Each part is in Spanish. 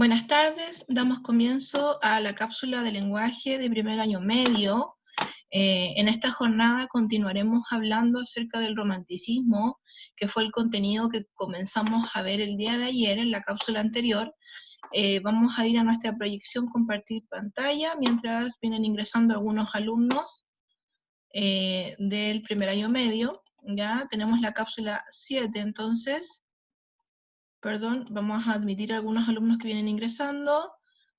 Buenas tardes, damos comienzo a la cápsula de lenguaje de primer año medio. En esta jornada continuaremos hablando acerca del romanticismo, que fue el contenido que comenzamos a ver el día de ayer en la cápsula anterior. Vamos a ir a nuestra proyección compartir pantalla mientras vienen ingresando algunos alumnos del primer año medio. Ya tenemos la cápsula 7, entonces. Perdón, vamos a admitir a algunos alumnos que vienen ingresando.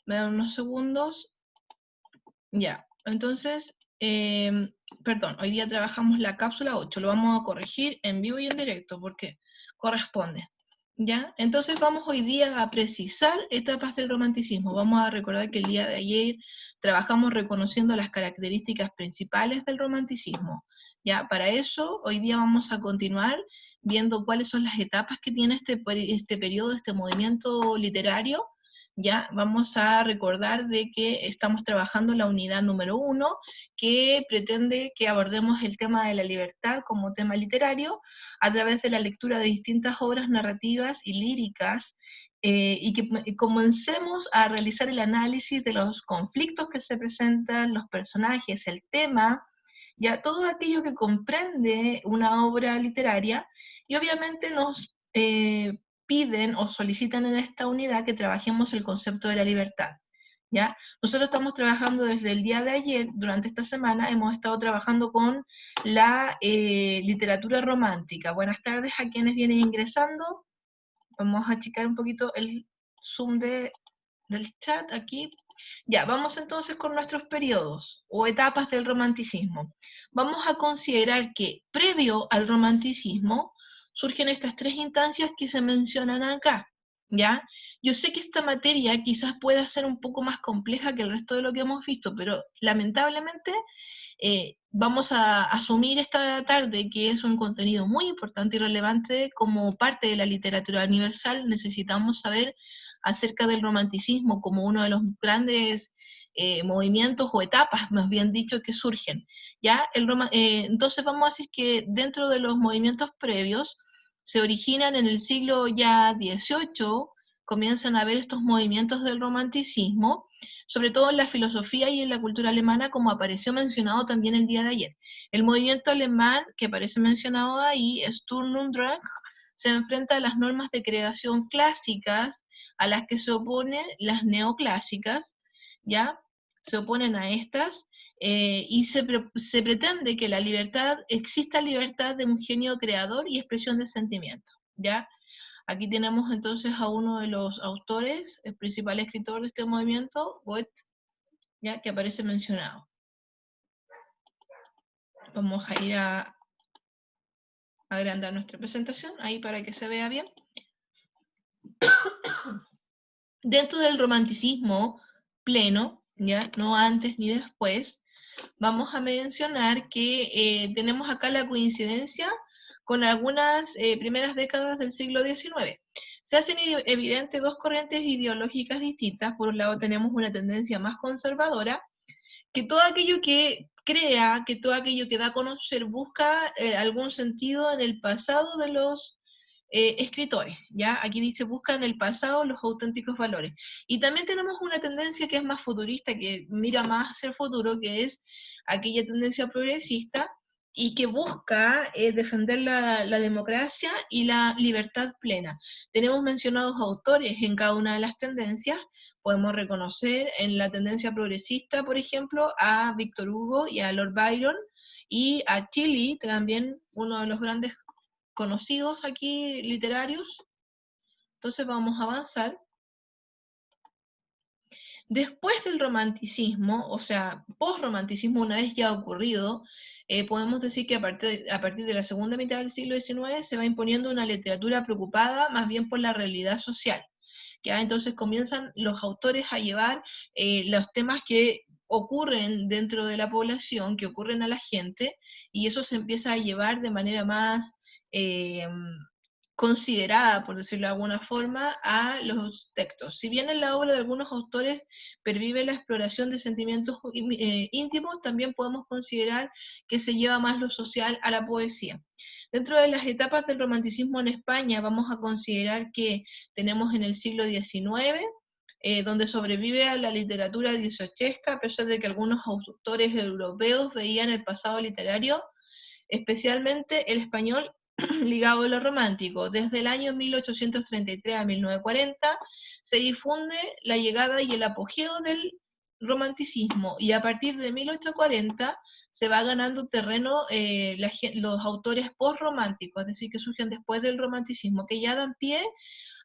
Me dan unos segundos. Ya, entonces, perdón, hoy día trabajamos la cápsula 8. Lo vamos a corregir en vivo y en directo porque corresponde. ¿Ya? Entonces vamos hoy día a precisar etapas del romanticismo. Vamos a recordar que el día de ayer trabajamos reconociendo las características principales del romanticismo. ¿Ya? Para eso, hoy día vamos a continuar viendo cuáles son las etapas que tiene este periodo, este movimiento literario. Ya vamos a recordar de que estamos trabajando la unidad número 1, que pretende que abordemos el tema de la libertad como tema literario a través de la lectura de distintas obras narrativas y líricas, y que comencemos a realizar el análisis de los conflictos que se presentan, los personajes, el tema, ya todo aquello que comprende una obra literaria, y obviamente nos piden o solicitan en esta unidad que trabajemos el concepto de la libertad. ¿Ya? Nosotros estamos trabajando desde el día de ayer, durante esta semana, hemos estado trabajando con la literatura romántica. Buenas tardes a quienes vienen ingresando. Vamos a achicar un poquito el zoom del chat aquí. Ya, vamos entonces con nuestros periodos o etapas del romanticismo. Vamos a considerar que previo al romanticismo surgen estas tres instancias que se mencionan acá. ¿Ya? Yo sé que esta materia quizás pueda ser un poco más compleja que el resto de lo que hemos visto, pero lamentablemente vamos a asumir esta tarde que es un contenido muy importante y relevante como parte de la literatura universal. Necesitamos saber acerca del romanticismo como uno de los grandes movimientos o etapas, más bien dicho, que surgen. ¿Ya? Entonces vamos a decir que dentro de los movimientos previos se originan en el siglo ya XVIII, comienzan a haber estos movimientos del romanticismo, sobre todo en la filosofía y en la cultura alemana, como apareció mencionado también el día de ayer. El movimiento alemán que aparece mencionado ahí, Sturm und Drang, se enfrenta a las normas de creación clásicas a las que se oponen las neoclásicas, ¿ya? Se oponen a estas, y se pretende que la libertad, exista libertad de un genio creador y expresión de sentimiento, ¿ya? Aquí tenemos entonces a uno de los autores, el principal escritor de este movimiento, Goethe, ¿ya? Que aparece mencionado. Vamos a ir a agrandar nuestra presentación, ahí para que se vea bien. Dentro del romanticismo pleno, ¿ya? No antes ni después, vamos a mencionar que tenemos acá la coincidencia con algunas primeras décadas del siglo XIX. Se hacen evidentes dos corrientes ideológicas distintas. Por un lado tenemos una tendencia más conservadora, que todo aquello que crea, que todo aquello que da a conocer busca algún sentido en el pasado de los escritores, ¿ya? Aquí dice, busca en el pasado los auténticos valores. Y también tenemos una tendencia que es más futurista, que mira más hacia el futuro, que es aquella tendencia progresista y que busca defender la democracia y la libertad plena. Tenemos mencionados autores en cada una de las tendencias. Podemos reconocer en la tendencia progresista, por ejemplo, a Víctor Hugo y a Lord Byron, y a Shelley, también uno de los grandes conocidos aquí literarios. Entonces vamos a avanzar. Después del romanticismo, o sea, post-romanticismo, una vez ya ocurrido, podemos decir que a partir de la segunda mitad del siglo XIX se va imponiendo una literatura preocupada más bien por la realidad social. ¿Ya? Entonces comienzan los autores a llevar los temas que ocurren dentro de la población, que ocurren a la gente, y eso se empieza a llevar de manera más considerada, por decirlo de alguna forma, a los textos. Si bien en la obra de algunos autores pervive la exploración de sentimientos íntimos, también podemos considerar que se lleva más lo social a la poesía. Dentro de las etapas del romanticismo en España, vamos a considerar que tenemos en el siglo XIX donde sobrevive a la literatura dieciochesca, a pesar de que algunos autores europeos veían el pasado literario, especialmente el español, ligado a lo romántico. Desde el año 1833 a 1940 se difunde la llegada y el apogeo del romanticismo, y a partir de 1840 se va ganando terreno los autores postrománticos, es decir, que surgen después del romanticismo, que ya dan pie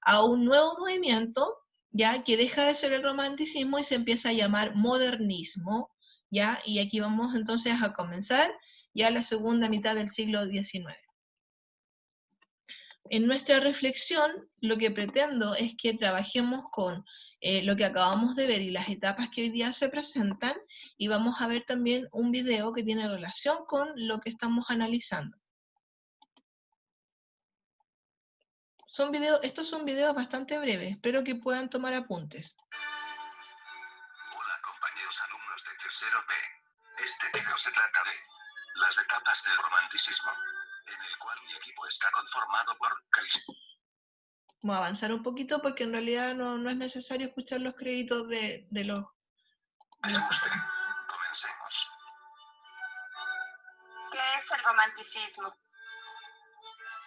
a un nuevo movimiento, ya que deja de ser el romanticismo y se empieza a llamar modernismo, ya, y aquí vamos entonces a comenzar ya la segunda mitad del siglo XIX. En nuestra reflexión, lo que pretendo es que trabajemos con lo que acabamos de ver y las etapas que hoy día se presentan, y vamos a ver también un video que tiene relación con lo que estamos analizando. Estos son videos bastante breves, espero que puedan tomar apuntes. Hola compañeros alumnos de tercero B. Este video se trata de las etapas del romanticismo, en el cual mi equipo está conformado por Cristo. Vamos a avanzar un poquito porque en realidad no es necesario escuchar los créditos de los... Comencemos. ¿Qué es el romanticismo?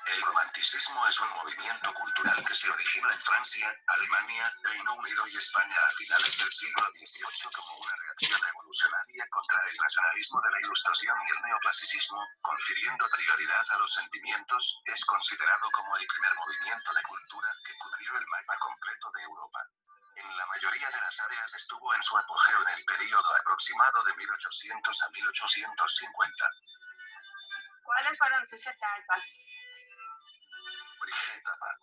El romanticismo es un movimiento cultural que se originó en Francia, Alemania, Reino Unido y España a finales del siglo XVIII como una reacción revolucionaria contra el nacionalismo de la Ilustración y el neoclasicismo, confiriendo prioridad a los sentimientos. Es considerado como el primer movimiento de cultura que cubrió el mapa completo de Europa. En la mayoría de las áreas estuvo en su apogeo en el período aproximado de 1800 a 1850. ¿Cuáles fueron sus etapas? Primera etapa.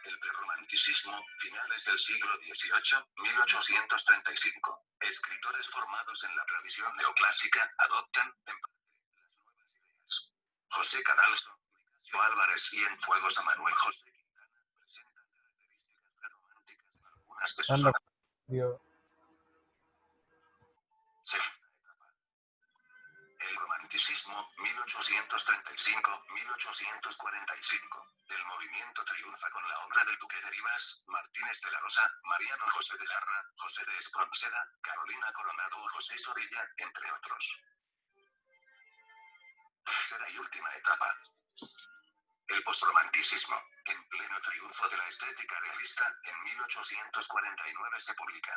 El prerromanticismo, finales del siglo XVIII, 1835. Escritores formados en la tradición neoclásica adoptan, en parte, las nuevas ideas. José Cadalso, Ignacio Álvarez y Cienfuegos a Manuel José Quintana presentan características prerrománticas en algunas de sus obras. El romanticismo, 1835-1845. El movimiento triunfa con la obra del Duque de Rivas, Martínez de la Rosa, Mariano José de Larra, José de Espronceda, Carolina Coronado o José Zorrilla, entre otros. Tercera y última etapa. El postromanticismo, en pleno triunfo de la estética realista, en 1849 se publica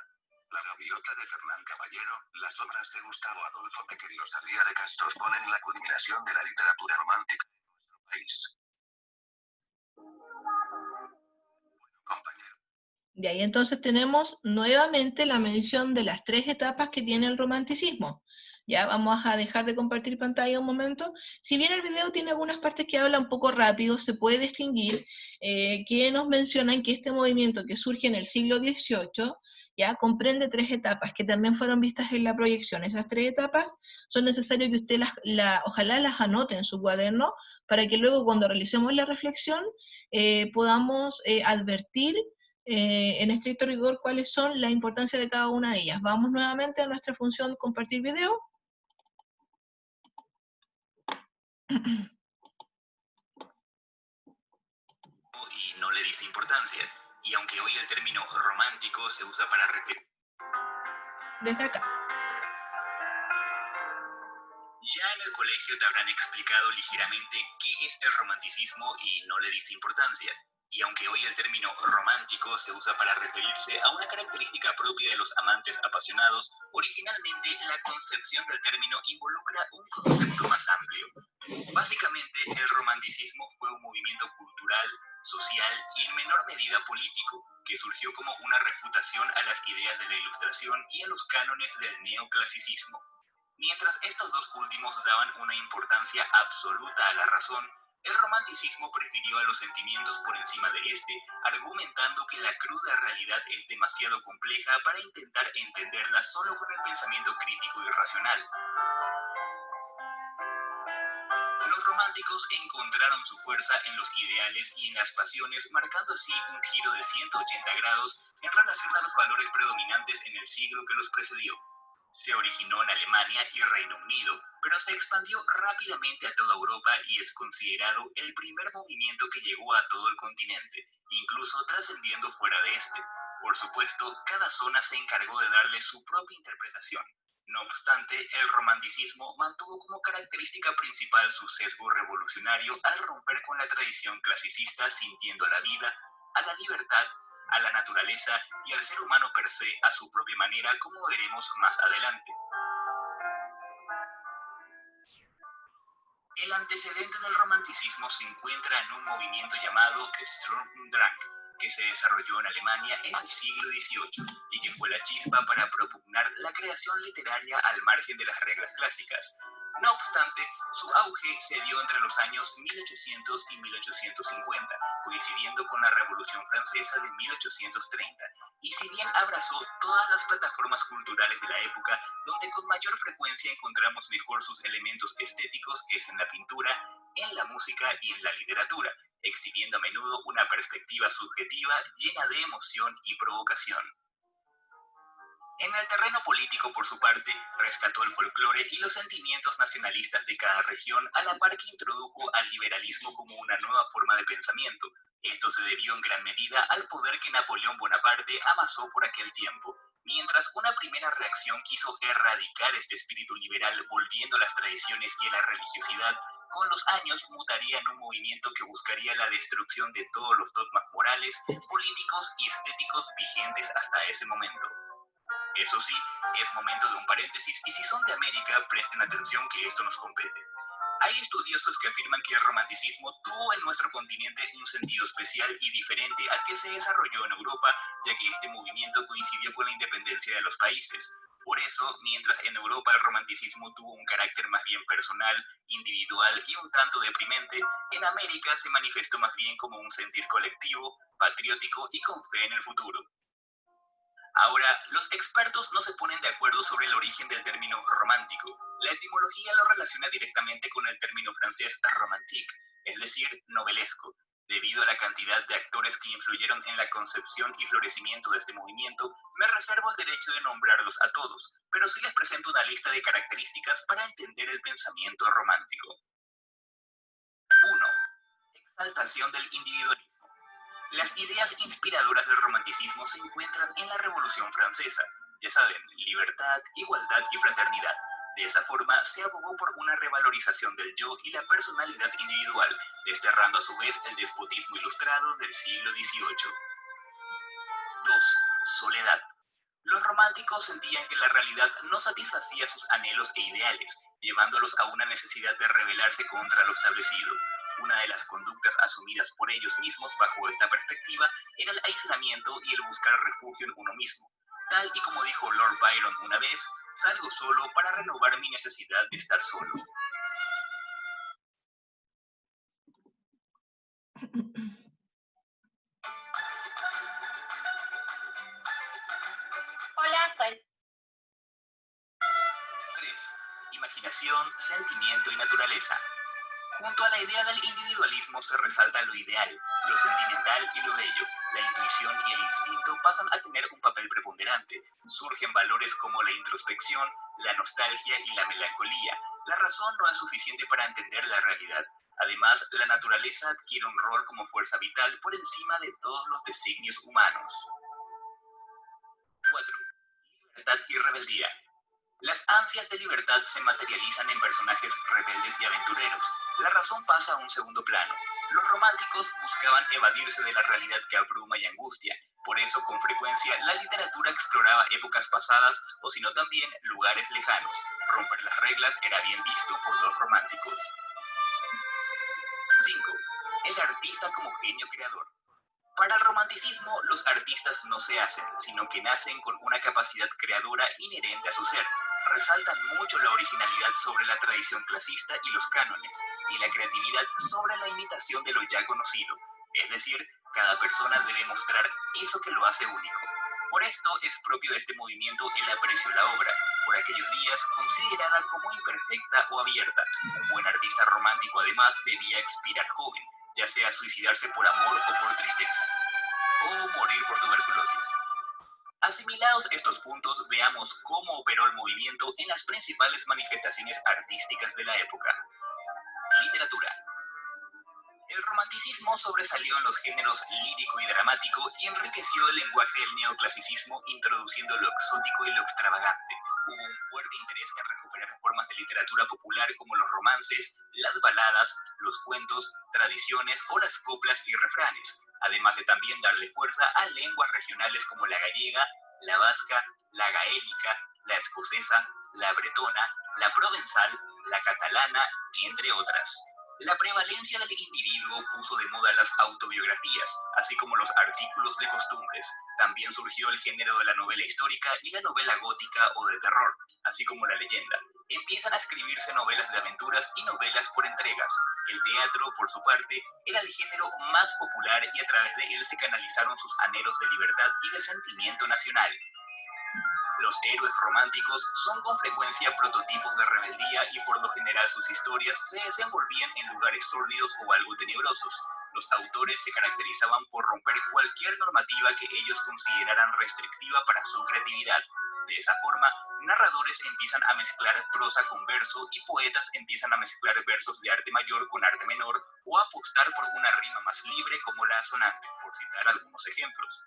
La Gaviota de Fernán Caballero. Las obras de Gustavo Adolfo Bécquer y Rosalía de Castro ponen la culminación de la literatura romántica en nuestro país. Compañero. De ahí entonces tenemos nuevamente la mención de las tres etapas que tiene el romanticismo. Ya vamos a dejar de compartir pantalla un momento. Si bien el video tiene algunas partes que habla un poco rápido, se puede distinguir que nos mencionan que este movimiento que surge en el siglo XVIII ya comprende tres etapas que también fueron vistas en la proyección. Esas tres etapas son necesarias que usted ojalá las anote en su cuaderno para que luego cuando realicemos la reflexión podamos advertir en estricto rigor cuáles son la importancia de cada una de ellas. Vamos nuevamente a nuestra función compartir video. Y no le diste importancia. Y aunque hoy el término romántico se usa para referir... Desde acá. Ya en el colegio te habrán explicado ligeramente qué es el romanticismo y no le diste importancia. Y aunque hoy el término romántico se usa para referirse a una característica propia de los amantes apasionados, originalmente la concepción del término involucra un concepto más amplio. Básicamente, el romanticismo fue un movimiento cultural, social y en menor medida político, que surgió como una refutación a las ideas de la Ilustración y a los cánones del neoclasicismo. Mientras estos dos últimos daban una importancia absoluta a la razón, el romanticismo prefirió a los sentimientos por encima de este, argumentando que la cruda realidad es demasiado compleja para intentar entenderla solo con el pensamiento crítico y racional. Los románticos encontraron su fuerza en los ideales y en las pasiones, marcando así un giro de 180 grados en relación a los valores predominantes en el siglo que los precedió. Se originó en Alemania y Reino Unido, pero se expandió rápidamente a toda Europa y es considerado el primer movimiento que llegó a todo el continente, incluso trascendiendo fuera de este. Por supuesto, cada zona se encargó de darle su propia interpretación. No obstante, el romanticismo mantuvo como característica principal su sesgo revolucionario al romper con la tradición clasicista, sintiendo a la vida, a la libertad, a la naturaleza y al ser humano per se a su propia manera, como veremos más adelante. El antecedente del romanticismo se encuentra en un movimiento llamado Sturm und Drang, que se desarrolló en Alemania en el siglo XVIII y que fue la chispa para propugnar la creación literaria al margen de las reglas clásicas. No obstante, su auge se dio entre los años 1800 y 1850, coincidiendo con la Revolución Francesa de 1830, y si bien abrazó todas las plataformas culturales de la época, donde con mayor frecuencia encontramos mejor sus elementos estéticos es en la pintura, en la música y en la literatura, exhibiendo a menudo una perspectiva subjetiva llena de emoción y provocación. En el terreno político, por su parte, rescató el folclore y los sentimientos nacionalistas de cada región, a la par que introdujo al liberalismo como una nueva forma de pensamiento. Esto se debió en gran medida al poder que Napoleón Bonaparte amasó por aquel tiempo. Mientras una primera reacción quiso erradicar este espíritu liberal, volviendo a las tradiciones y a la religiosidad, con los años mutaría en un movimiento que buscaría la destrucción de todos los dogmas morales, políticos y estéticos vigentes hasta ese momento. Eso sí, es momento de un paréntesis, y si son de América, presten atención que esto nos compete. Hay estudiosos que afirman que el romanticismo tuvo en nuestro continente un sentido especial y diferente al que se desarrolló en Europa, ya que este movimiento coincidió con la independencia de los países. Por eso, mientras en Europa el romanticismo tuvo un carácter más bien personal, individual y un tanto deprimente, en América se manifestó más bien como un sentir colectivo, patriótico y con fe en el futuro. Ahora, los expertos no se ponen de acuerdo sobre el origen del término romántico. La etimología lo relaciona directamente con el término francés romantique, es decir, novelesco. Debido a la cantidad de actores que influyeron en la concepción y florecimiento de este movimiento, me reservo el derecho de nombrarlos a todos, pero sí les presento una lista de características para entender el pensamiento romántico. 1. Exaltación del individualismo. Las ideas inspiradoras del romanticismo se encuentran en la Revolución Francesa. Ya saben, libertad, igualdad y fraternidad. De esa forma, se abogó por una revalorización del yo y la personalidad individual, desterrando a su vez el despotismo ilustrado del siglo XVIII. 2. Soledad. Los románticos sentían que la realidad no satisfacía sus anhelos e ideales, llevándolos a una necesidad de rebelarse contra lo establecido. Una de las conductas asumidas por ellos mismos bajo esta perspectiva era el aislamiento y el buscar refugio en uno mismo. Tal y como dijo Lord Byron una vez, salgo solo para renovar mi necesidad de estar solo. Hola, soy. 3. Imaginación, sentimiento y naturaleza. Junto a la idea del individualismo se resalta lo ideal, lo sentimental y lo bello. La intuición y el instinto pasan a tener un papel preponderante. Surgen valores como la introspección, la nostalgia y la melancolía. La razón no es suficiente para entender la realidad. Además, la naturaleza adquiere un rol como fuerza vital por encima de todos los designios humanos. 4. Libertad y rebeldía. Las ansias de libertad se materializan en personajes rebeldes y aventureros. La razón pasa a un segundo plano. Los románticos buscaban evadirse de la realidad que abruma y angustia. Por eso, con frecuencia, la literatura exploraba épocas pasadas o, si no también, lugares lejanos. Romper las reglas era bien visto por los románticos. 5. El artista como genio creador. Para el romanticismo, los artistas no se hacen, sino que nacen con una capacidad creadora inherente a su ser. Resaltan mucho la originalidad sobre la tradición clasista y los cánones, y la creatividad sobre la imitación de lo ya conocido. Es decir, cada persona debe mostrar eso que lo hace único. Por esto es propio de este movimiento el aprecio a la obra, por aquellos días considerada como imperfecta o abierta. Un buen artista romántico además debía expirar joven, ya sea suicidarse por amor o por tristeza, o morir por tuberculosis. Asimilados estos puntos, veamos cómo operó el movimiento en las principales manifestaciones artísticas de la época. Literatura. El romanticismo sobresalió en los géneros lírico y dramático y enriqueció el lenguaje del neoclasicismo, introduciendo lo exótico y lo extravagante. Hubo un fuerte interés en recuperar formas de literatura popular como los romances, las baladas, los cuentos, tradiciones o las coplas y refranes, además de también darle fuerza a lenguas regionales como la gallega, la vasca, la gaélica, la escocesa, la bretona, la provenzal, la catalana, entre otras. La prevalencia del individuo puso de moda las autobiografías, así como los artículos de costumbres. También surgió el género de la novela histórica y la novela gótica o de terror, así como la leyenda. Empiezan a escribirse novelas de aventuras y novelas por entregas. El teatro, por su parte, era el género más popular y a través de él se canalizaron sus anhelos de libertad y de sentimiento nacional. Los héroes románticos son con frecuencia prototipos de rebeldía y por lo general sus historias se desenvolvían en lugares sórdidos o algo tenebrosos. Los autores se caracterizaban por romper cualquier normativa que ellos consideraran restrictiva para su creatividad. De esa forma, narradores empiezan a mezclar prosa con verso y poetas empiezan a mezclar versos de arte mayor con arte menor o a apostar por una rima más libre como la asonante, por citar algunos ejemplos.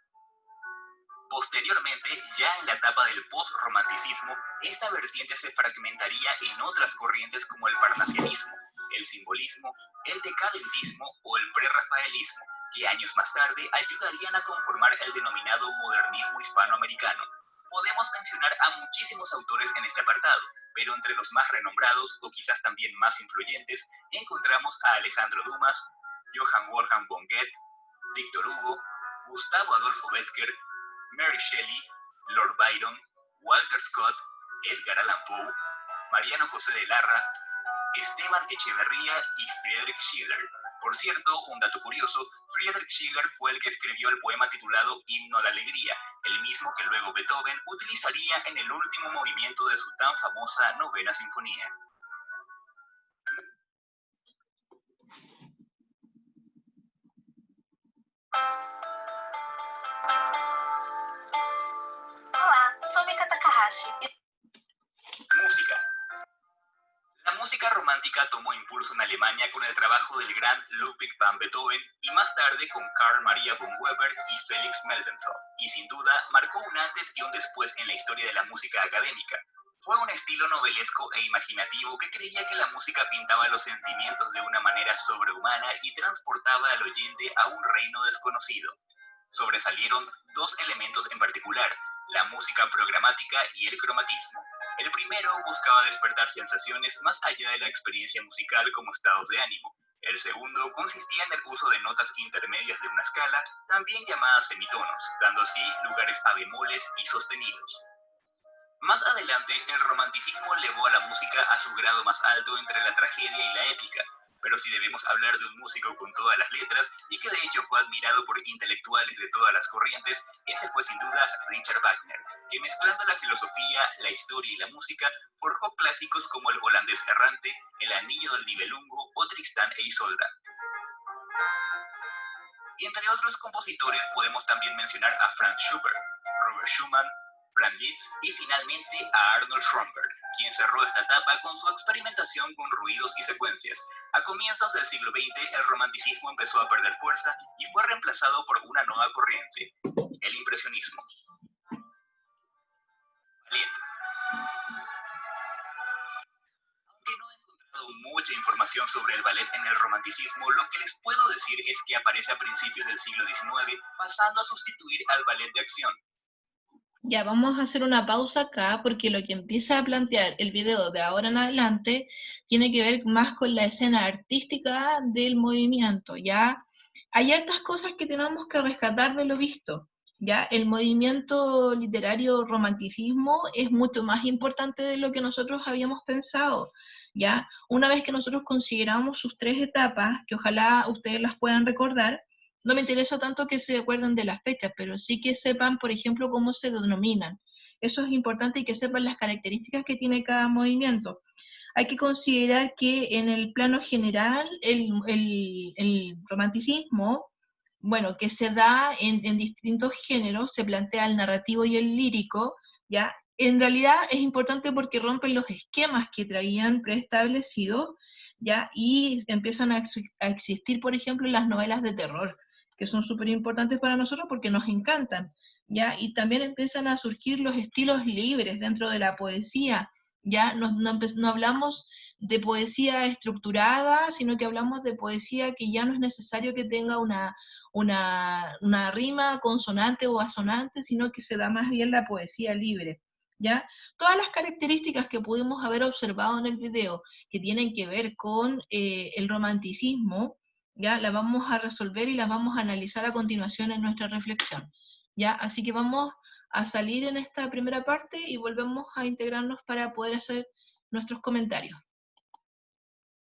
Posteriormente, ya en la etapa del post-romanticismo, esta vertiente se fragmentaría en otras corrientes como el parnasianismo, el simbolismo, el decadentismo o el prerrafaelismo, que años más tarde ayudarían a conformar el denominado modernismo hispanoamericano. Podemos mencionar a muchísimos autores en este apartado, pero entre los más renombrados, o quizás también más influyentes, encontramos a Alejandro Dumas, Johann Wolfgang von Goethe, Víctor Hugo, Gustavo Adolfo Bécquer, Mary Shelley, Lord Byron, Walter Scott, Edgar Allan Poe, Mariano José de Larra, Esteban Echeverría y Friedrich Schiller. Por cierto, un dato curioso, Friedrich Schiller fue el que escribió el poema titulado Himno a la Alegría, el mismo que luego Beethoven utilizaría en el último movimiento de su tan famosa Novena Sinfonía. Olá, sou Mika Takahashi. Música. La música romántica tomó impulso en Alemania con el trabajo del gran Ludwig van Beethoven y más tarde con Carl Maria von Weber y Felix Mendelssohn, y sin duda marcó un antes y un después en la historia de la música académica. Fue un estilo novelesco e imaginativo que creía que la música pintaba los sentimientos de una manera sobrehumana y transportaba al oyente a un reino desconocido. Sobresalieron dos elementos en particular, la música programática y el cromatismo. El primero buscaba despertar sensaciones más allá de la experiencia musical como estados de ánimo. El segundo consistía en el uso de notas intermedias de una escala, también llamadas semitonos, dando así lugares a bemoles y sostenidos. Más adelante, el romanticismo elevó a la música a su grado más alto entre la tragedia y la épica, pero si debemos hablar de un músico con todas las letras y que de hecho fue admirado por intelectuales de todas las corrientes, ese fue sin duda Richard Wagner, que mezclando la filosofía, la historia y la música, forjó clásicos como El holandés errante, El anillo del Nibelungo o Tristán e Isolda. Entre otros compositores podemos también mencionar a Franz Schubert, Robert Schumann, Franz Liszt y finalmente a Arnold Schoenberg, quien cerró esta etapa con su experimentación con ruidos y secuencias. A comienzos del siglo XX, el romanticismo empezó a perder fuerza y fue reemplazado por una nueva corriente, el impresionismo. Ballet. Aunque no he encontrado mucha información sobre el ballet en el romanticismo, lo que les puedo decir es que aparece a principios del siglo XIX, pasando a sustituir al ballet de acción. Ya, vamos a hacer una pausa acá porque lo que empieza a plantear el video de ahora en adelante tiene que ver más con la escena artística del movimiento, ¿ya? Hay hartas cosas que tenemos que rescatar de lo visto, ¿ya? El movimiento literario romanticismo es mucho más importante de lo que nosotros habíamos pensado, ¿ya? Una vez que nosotros consideramos sus tres etapas, que ojalá ustedes las puedan recordar, no me interesa tanto que se acuerden de las fechas, pero sí que sepan, por ejemplo, cómo se denominan. Eso es importante y que sepan las características que tiene cada movimiento. Hay que considerar que en el plano general el romanticismo, bueno, que se da en distintos géneros, se plantea el narrativo y el lírico, ¿ya? En realidad es importante porque rompen los esquemas que traían preestablecidos, ¿ya? Y empiezan a existir, por ejemplo, las novelas de terror, que son súper importantes para nosotros porque nos encantan, ¿ya? Y también empiezan a surgir los estilos libres dentro de la poesía, ¿ya? No hablamos de poesía estructurada, sino que hablamos de poesía que ya no es necesario que tenga una rima consonante o asonante, sino que se da más bien la poesía libre, ¿ya? Todas las características que pudimos haber observado en el video, que tienen que ver con el romanticismo, ¿ya? Las vamos a resolver y las vamos a analizar a continuación en nuestra reflexión, ¿ya? Así que vamos a salir en esta primera parte y volvemos a integrarnos para poder hacer nuestros comentarios.